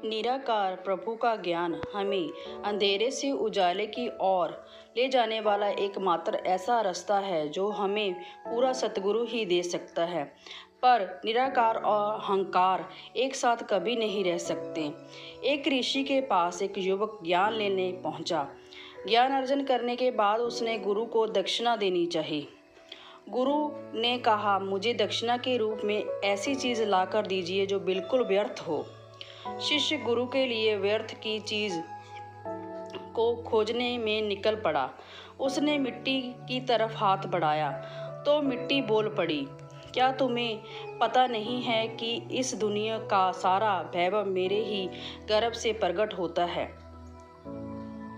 निराकार प्रभु का ज्ञान हमें अंधेरे से उजाले की ओर ले जाने वाला एकमात्र ऐसा रास्ता है जो हमें पूरा सतगुरु ही दे सकता है। पर निराकार और अहंकार एक साथ कभी नहीं रह सकते। एक ऋषि के पास एक युवक ज्ञान लेने पहुंचा। ज्ञान अर्जन करने के बाद उसने गुरु को दक्षिणा देनी चाहिए। गुरु ने कहा, मुझे दक्षिणा के रूप में ऐसी चीज़ ला कर दीजिए जो बिल्कुल व्यर्थ हो। शिष्य गुरु के लिए व्यर्थ की चीज़ को खोजने में निकल पड़ा। उसने मिट्टी की तरफ हाथ बढ़ाया तो मिट्टी बोल पड़ी, क्या तुम्हें पता नहीं है कि इस दुनिया का सारा वैभव मेरे ही गर्भ से प्रकट होता है।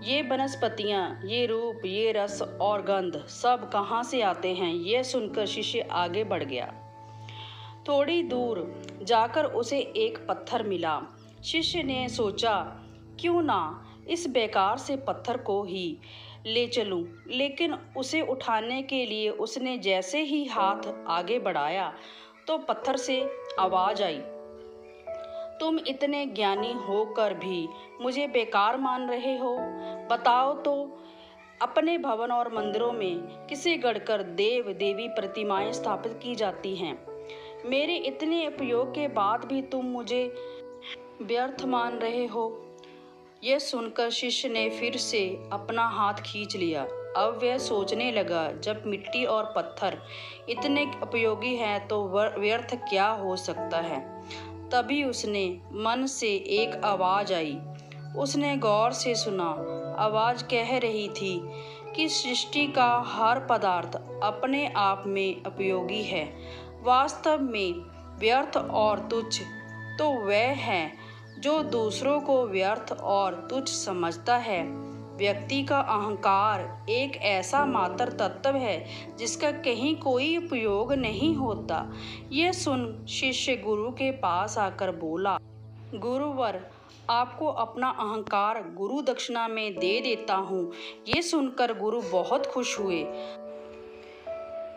ये वनस्पतियाँ, ये रूप, ये रस और गंध सब कहाँ से आते हैं? यह सुनकर शिष्य आगे बढ़ गया। थोड़ी दूर जाकर उसे एक पत्थर मिला। शिष्य ने सोचा, क्यों ना इस बेकार से पत्थर को ही ले चलूं। लेकिन उसे उठाने के लिए उसने जैसे ही हाथ आगे बढ़ाया तो पत्थर से आवाज़ आई, तुम इतने ज्ञानी होकर भी मुझे बेकार मान रहे हो? बताओ तो, अपने भवन और मंदिरों में किसे गढ़कर देव देवी प्रतिमाएं स्थापित की जाती हैं? मेरे इतने उपयोग के बाद भी तुम मुझे व्यर्थ मान रहे हो। यह सुनकर शिष्य ने फिर से अपना हाथ खींच लिया। अब वह सोचने लगा, जब मिट्टी और पत्थर इतने उपयोगी हैं तो व्यर्थ क्या हो सकता है। तभी उसने मन से एक आवाज़ आई। उसने गौर से सुना। आवाज़ कह रही थी कि सृष्टि का हर पदार्थ अपने आप में उपयोगी है। वास्तव में व्यर्थ और तुच्छ तो वह है जो दूसरों को व्यर्थ और तुच्छ समझता है। व्यक्ति का अहंकार एक ऐसा मात्र तत्व है जिसका कहीं कोई उपयोग नहीं होता। यह सुन शिष्य गुरु के पास आकर बोला, गुरुवर, आपको अपना अहंकार गुरु दक्षिणा में दे देता हूँ। ये सुनकर गुरु बहुत खुश हुए।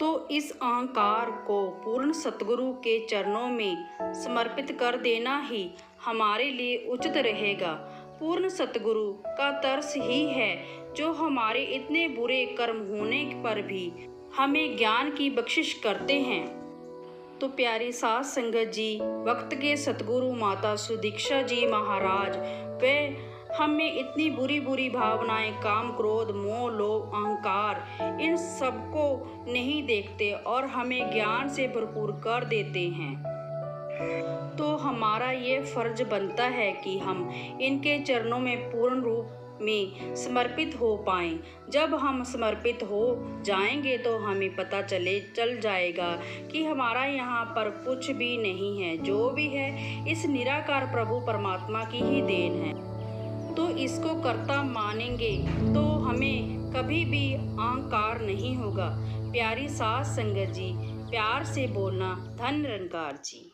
तो इस अहंकार को पूर्ण सतगुरु के चरणों में समर्पित कर देना ही हमारे लिए उचित रहेगा। पूर्ण सतगुरु का तरस ही है जो हमारे इतने बुरे कर्म होने पर भी हमें ज्ञान की बख्शिश करते हैं। तो प्यारी साध संगत जी, वक्त के सतगुरु माता सुदीक्षा जी महाराज वे हमें इतनी बुरी बुरी भावनाएं, काम, क्रोध, मोह, लोभ, अहंकार, इन सबको नहीं देखते और हमें ज्ञान से भरपूर कर देते हैं। तो हमारा ये फर्ज बनता है कि हम इनके चरणों में पूर्ण रूप में समर्पित हो पाएं। जब हम समर्पित हो जाएंगे तो हमें पता चल जाएगा कि हमारा यहाँ पर कुछ भी नहीं है। जो भी है इस निराकार प्रभु परमात्मा की ही देन है। तो इसको कर्ता मानेंगे तो हमें कभी भी अहंकार नहीं होगा। प्यारी साध संगत जी, प्यार से बोलना। धन निरंकार जी।